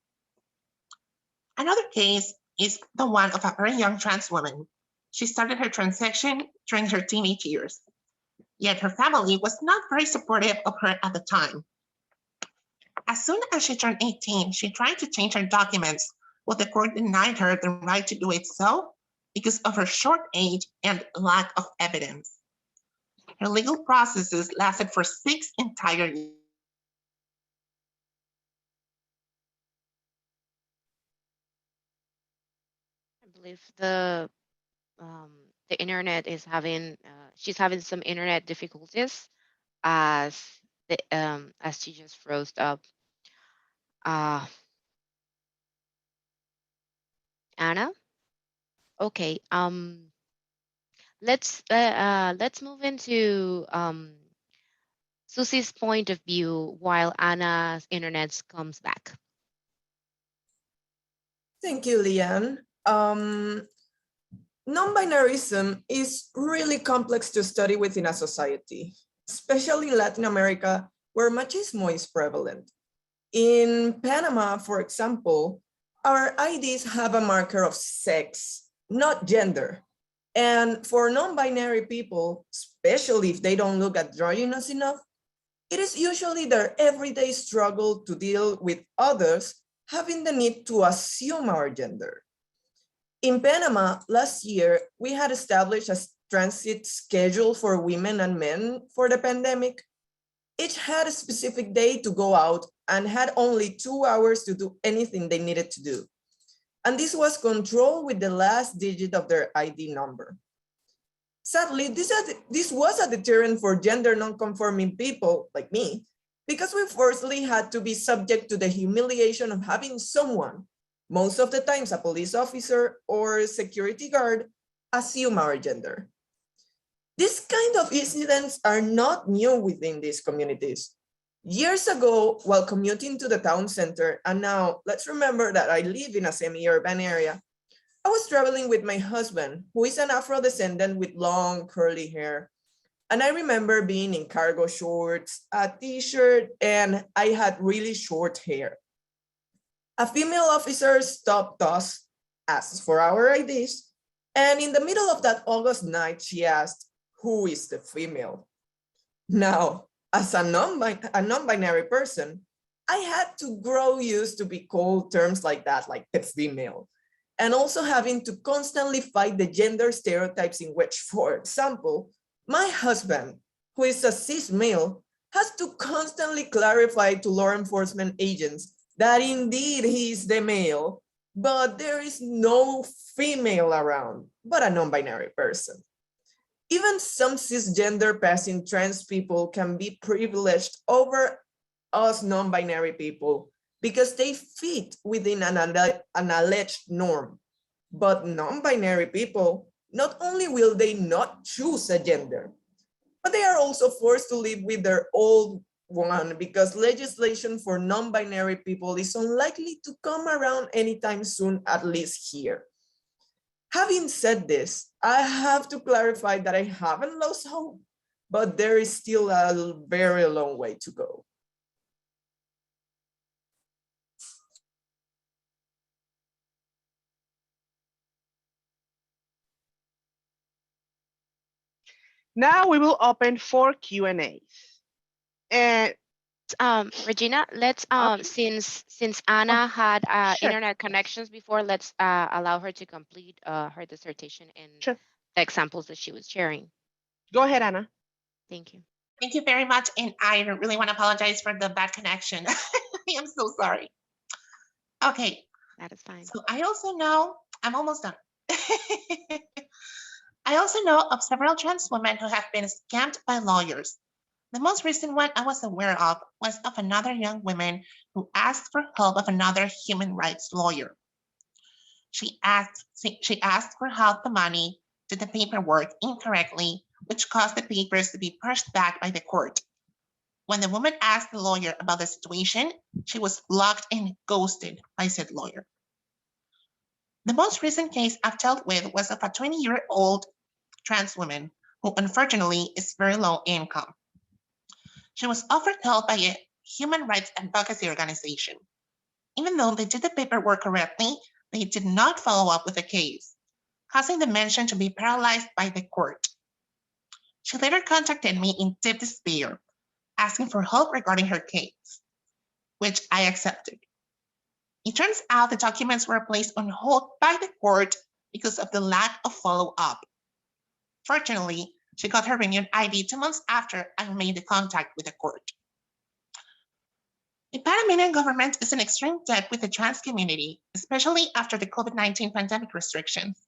Another case is the one of a very young trans woman. She started her transition during her teenage years, yet her family was not very supportive of her at the time. As soon as she turned 18, she tried to change her documents, but the court denied her the right to do it so because of her short age and lack of evidence. Her legal processes lasted for 6 entire years. I believe the internet is having she's having some internet difficulties as as she just froze up. Uh, Anna, okay. Let's move into Susie's point of view while Anna's internet comes back. Thank you, Leanne. Non-binarism is really complex to study within a society, especially in Latin America, where machismo is prevalent. In Panama, for example, our IDs have a marker of sex, not gender. And for non-binary people, especially if they don't look androgynous enough, it is usually their everyday struggle to deal with others having the need to assume our gender. In Panama, last year, we had established a transit schedule for women and men for the pandemic. Each had a specific day to go out and had only 2 hours to do anything they needed to do. And this was controlled with the last digit of their ID number. Sadly, this was a deterrent for gender non-conforming people like me because we firstly had to be subject to the humiliation of having someone, most of the times a police officer or a security guard, assume our gender. These kind of incidents are not new within these communities. Years ago, while commuting to the town center, and now let's remember that I live in a semi-urban area, I was traveling with my husband, who is an Afro-descendant with long curly hair. And I remember being in cargo shorts, a t-shirt, and I had really short hair. A female officer stopped us, asked for our IDs, and in the middle of that August night, she asked, "Who is the female?" Now, as a non-binary person, I had to grow used to be called terms like that, like the female, and also having to constantly fight the gender stereotypes in which, for example, my husband, who is a cis male, has to constantly clarify to law enforcement agents that indeed he is the male, but there is no female around, but a non-binary person. Even some cisgender passing trans people can be privileged over us non-binary people because they fit within an alleged norm. But non-binary people, not only will they not choose a gender, but they are also forced to live with their old one because legislation for non-binary people is unlikely to come around anytime soon, at least here. Having said this, I have to clarify that I haven't lost hope, but there is still a very long way to go. Now we will open for Q&As. And Regina, let's Okay. since Anna had sure. internet connections before, let's allow her to complete her dissertation and Sure. the examples that she was sharing. Go ahead, Anna. Thank you. Thank you very much. And I really want to apologize for the bad connection. I am so sorry. Okay, That is fine. so I also know, I'm almost done. I also know of several trans women who have been scammed by lawyers. The most recent one I was aware of was of another young woman who asked for help of another human rights lawyer. She asked for help the money, did the paperwork incorrectly, which caused the papers to be pushed back by the court. When the woman asked the lawyer about the situation, she was blocked and ghosted by said lawyer. The most recent case I've dealt with was of a 20-year-old trans woman who unfortunately is very low income. She was offered help by a human rights advocacy organization. Even though they did the paperwork correctly, they did not follow up with the case, causing the mention to be paralyzed by the court. She later contacted me in deep despair, asking for help regarding her case, which I accepted. It turns out the documents were placed on hold by the court because of the lack of follow-up. Fortunately, she got her renewed ID 2 months after I made the contact with the court. The Panamanian government is in extreme debt with the trans community, especially after the COVID-19 pandemic restrictions.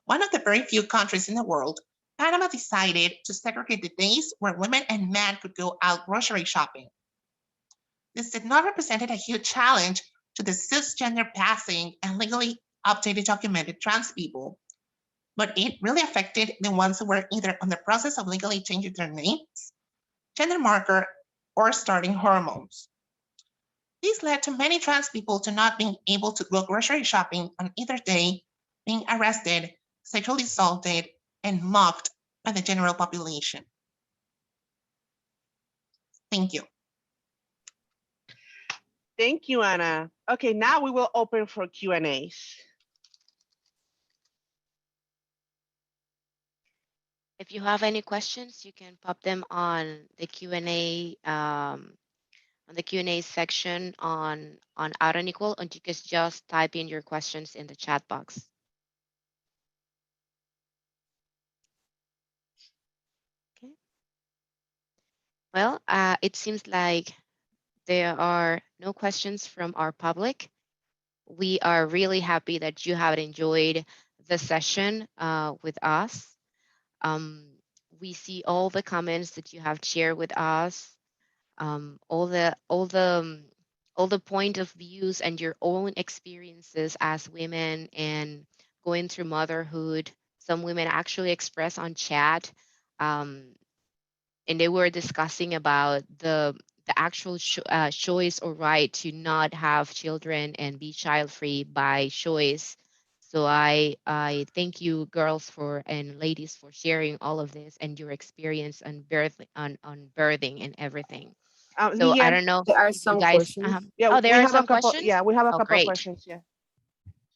One of the very few countries in the world, Panama decided to segregate the days where women and men could go out grocery shopping. This did not represent a huge challenge to the cisgender passing and legally updated documented trans people, but it really affected the ones who were either on the process of legally changing their names, gender marker, or starting hormones. This led to many trans people to not being able to go grocery shopping on either day, being arrested, sexually assaulted, and mocked by the general population. Thank you. Thank you, Anna. Okay, now we will open for Q&As. If you have any questions, you can pop them on the Q&A section on Out and Equal, and you can just type in your questions in the chat box. Okay. Well, it seems like there are no questions from our public. We are really happy that you have enjoyed the session with us. We see all the comments that you have shared with us. all the point of views and your own experiences as women and going through motherhood. Some women actually express on chat, um, and they were discussing about the actual choice or right to not have children and be child free by choice. So I thank you girls for and ladies for sharing all of this and your experience on birth on birthing and everything. So I Lian, don't know There are if you some guys questions. yeah, oh, there we are have a some couple. questions. Yeah, we have a Oh, couple of great, questions. Yeah.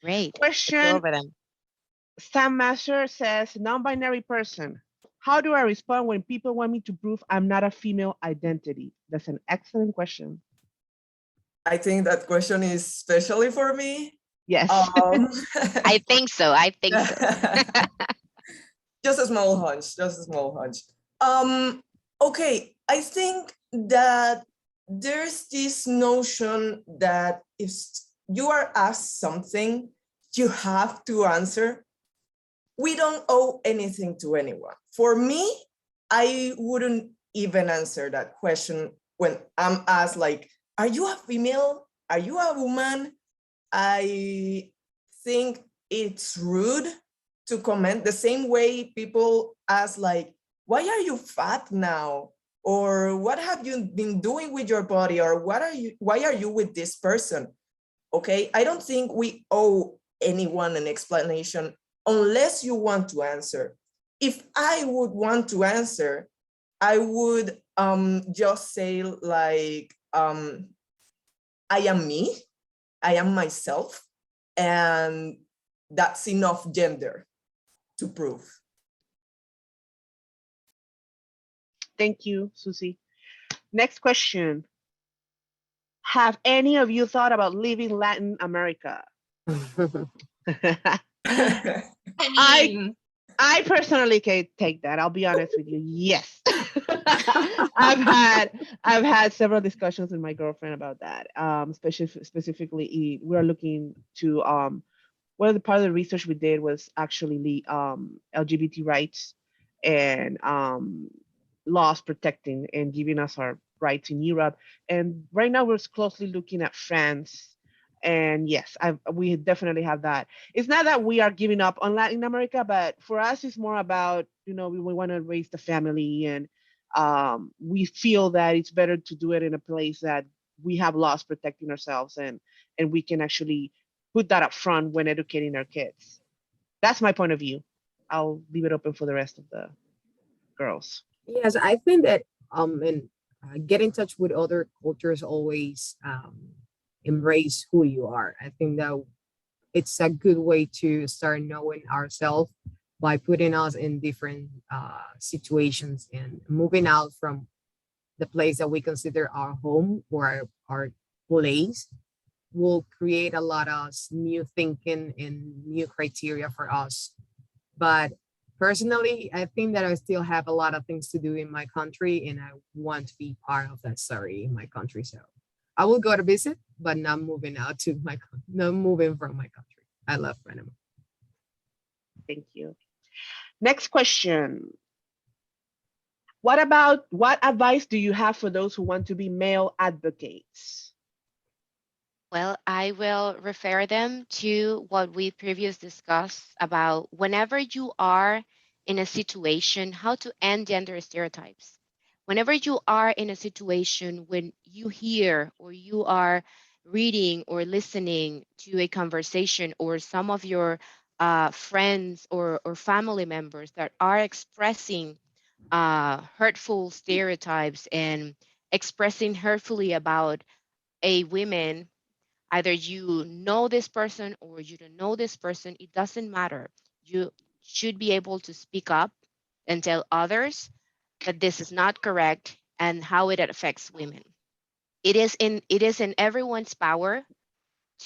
great. Let's go Question: over them. Sam Master says, non-binary person. How do I respond when people want me to prove I'm not a female identity? That's an excellent question. I think that question is especially for me. Yes. I think so. I think so. Just a small hunch, just a small hunch. Okay, I think that there's this notion that if you are asked something, you have to answer. We don't owe anything to anyone. For me, I wouldn't even answer that question when I'm asked, like, are you a female? Are you a woman? I think it's rude to comment the same way people ask, like, why are you fat now? Or what have you been doing with your body? Or why are you with this person? Okay, I don't think we owe anyone an explanation unless you want to answer. If I would want to answer, I would just say, like, I am me, I am myself, and that's enough gender to prove. Thank you, Susie. Next question. Have any of you thought about leaving Latin America? I I mean, I personally can take that. I'll be honest with you. Yes. I've had several discussions with my girlfriend about that. Specifically, we're looking to one of the part of the research we did was actually the LGBT rights and laws protecting and giving us our rights in Europe. And right now we're closely looking at France. And yes, we definitely have that. It's not that we are giving up on Latin America, but for us, it's more about, we want to raise the family, and we feel that it's better to do it in a place that we have laws protecting ourselves, and we can actually put that up front when educating our kids. That's my point of view. I'll leave it open for the rest of the girls. Yes, I think that and get in touch with other cultures always embrace who you are. I think that it's a good way to start knowing ourselves by putting us in different situations and moving out from the place that we consider our home or our place will create a lot of new thinking and new criteria for us. But personally, I think that I still have a lot of things to do in my country and I want to be part of that story in my country. So I will go to visit, but not moving out to not moving from my country. I love Panama. Thank you. Next question. What advice do you have for those who want to be male advocates? Well, I will refer them to what we previously discussed about whenever you are in a situation, how to end gender stereotypes. Whenever you are in a situation when you hear or you are reading or listening to a conversation or some of your friends or family members that are expressing hurtful stereotypes and expressing hurtfully about a woman, either you know this person or you don't know this person, it doesn't matter. You should be able to speak up and tell others that this is not correct and how it affects women. It is in everyone's power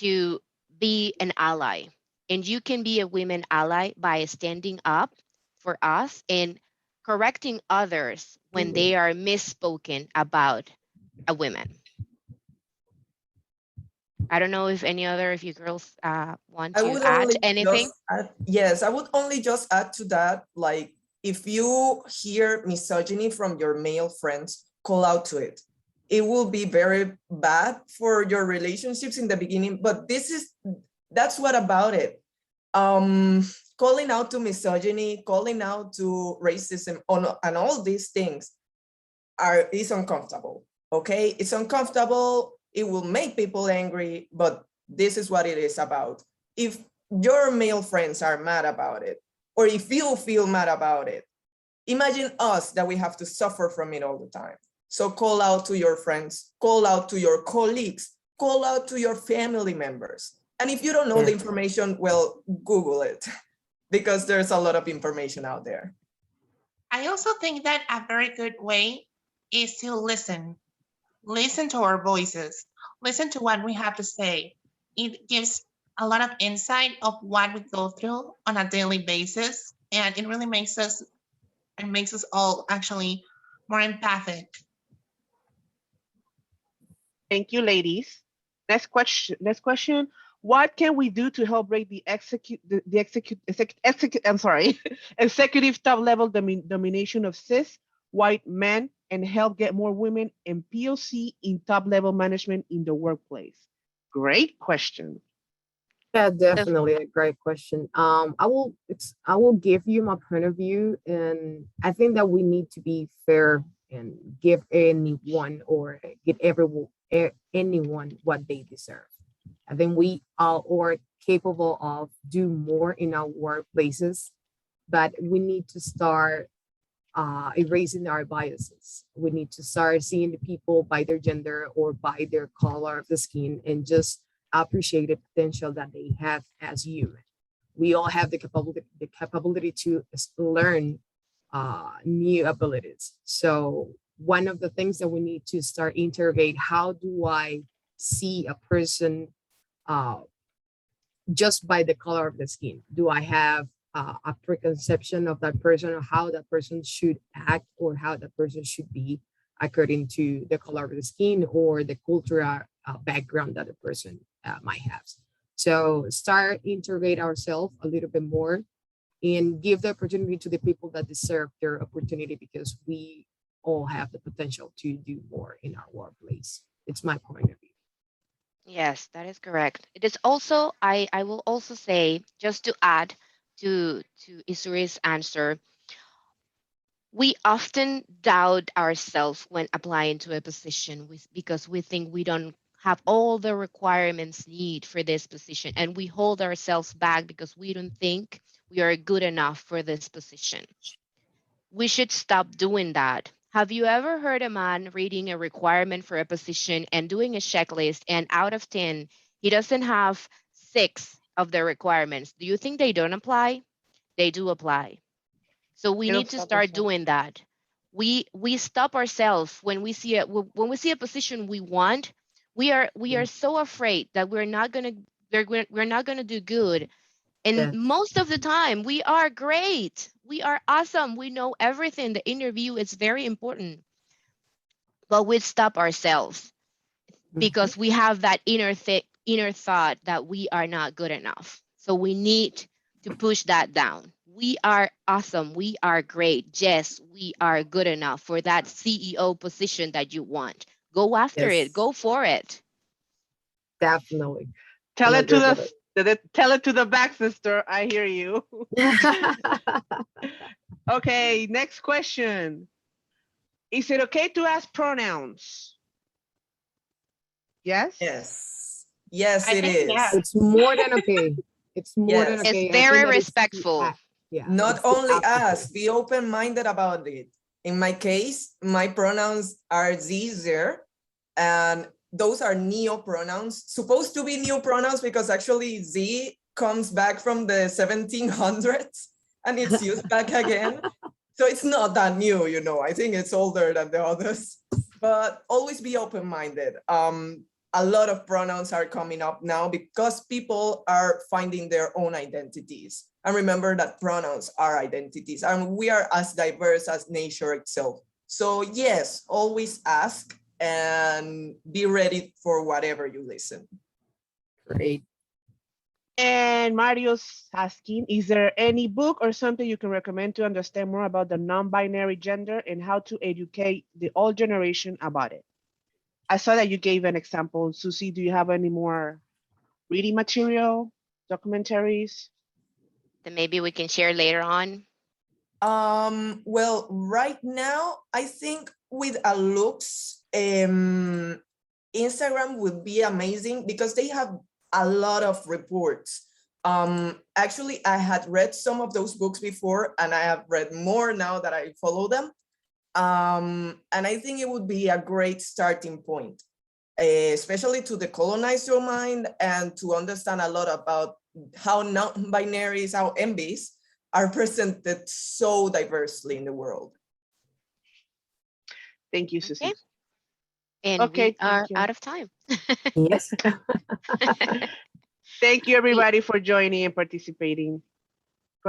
to be an ally. And you can be a women ally by standing up for us and correcting others when they are misspoken about a woman. I don't know if any other of you girls want I to would add only anything. just add, yes, I would only just add to that, like, if you hear misogyny from your male friends, call out to it. it will be very bad for your relationships in the beginning, but that's what about it. Calling out to misogyny, calling out to racism and all these things is uncomfortable, okay? It's uncomfortable, it will make people angry, but this is what it is about. If your male friends are mad about it, or if you feel mad about it, imagine us that we have to suffer from it all the time. So call out to your friends, call out to your colleagues, call out to your family members. And if you don't know the information, well, Google it, because there's a lot of information out there. I also think that a very good way is to listen. Listen to our voices. Listen to what we have to say. It gives a lot of insight of what we go through on a daily basis, and it really makes us all actually more empathic. Thank you, ladies. Next question. What can we do to help break the executive top level domination of cis white men and help get more women and POC in top level management in the workplace? Great question. Yeah, definitely a great question. I will give you my point of view, and I think that we need to be fair and give anyone or give anyone what they deserve. I think we are capable of do more in our workplaces, but we need to start erasing our biases. We need to start seeing the people by their gender or by their color of the skin and just appreciate the potential that they have as human. We all have the capability to learn new abilities. So one of the things that we need to start interrogate, how do I see a person just by the color of the skin? Do I have a preconception of that person or how that person should act or how that person should be according to the color of the skin or the cultural background that the person might have? So start interrogate ourselves a little bit more and give the opportunity to the people that deserve their opportunity, because we all have the potential to do more in our workplace. It's my point of view. Yes, that is correct. It is also, I will also say, just to add to Isuri's answer, we often doubt ourselves when applying to a position because we think we don't have all the requirements need for this position, and we hold ourselves back because we don't think we are good enough for this position. We should stop doing that. Have you ever heard a man reading a requirement for a position and doing a checklist, and out of 10, he doesn't have 6 of the requirements? Do you think they don't apply? They do apply. So we need to start doing that. We stop ourselves when we see a position we want. We are so afraid that we're not gonna do good. And most of the time, we are great. We are awesome. We know everything. The interview is very important. But we stop ourselves because we have that inner thought that we are not good enough. So we need to push that down. We are awesome. We are great. Yes, we are good enough for that CEO position that you want. Go after it. Go for it. Definitely. Tell it to the back, sister. I hear you. Okay, next question. Is it okay to ask pronouns? Yes? Yes, it is. Yes. It's more than okay. It's more than okay. It's very respectful. Not only ask, be open-minded about it. In my case, my pronouns are ze, zer, and those are neo pronouns, supposed to be new pronouns because actually Z comes back from the 1700s and it's used back again. So it's not that new, you know, I think it's older than the others, but always be open-minded. A lot of pronouns are coming up now because people are finding their own identities. And remember that pronouns are identities and we are as diverse as nature itself. So yes, always ask and be ready for whatever you listen. Great. And Mario's asking, is there any book or something you can recommend to understand more about the non-binary gender and how to educate the old generation about it? I saw that you gave an example. Susie, do you have any more reading material, documentaries? That maybe we can share later on. Well, right now, I think with a looks, Instagram would be amazing because they have a lot of reports. Actually, I had read some of those books before, and I have read more now that I follow them. And I think it would be a great starting point, especially to decolonize your mind and to understand a lot about how non-binaries, how MBs are presented so diversely in the world. Thank you, Susie. Okay. And Okay, we are thank you. out of time. Yes. Thank you, everybody, for joining and participating.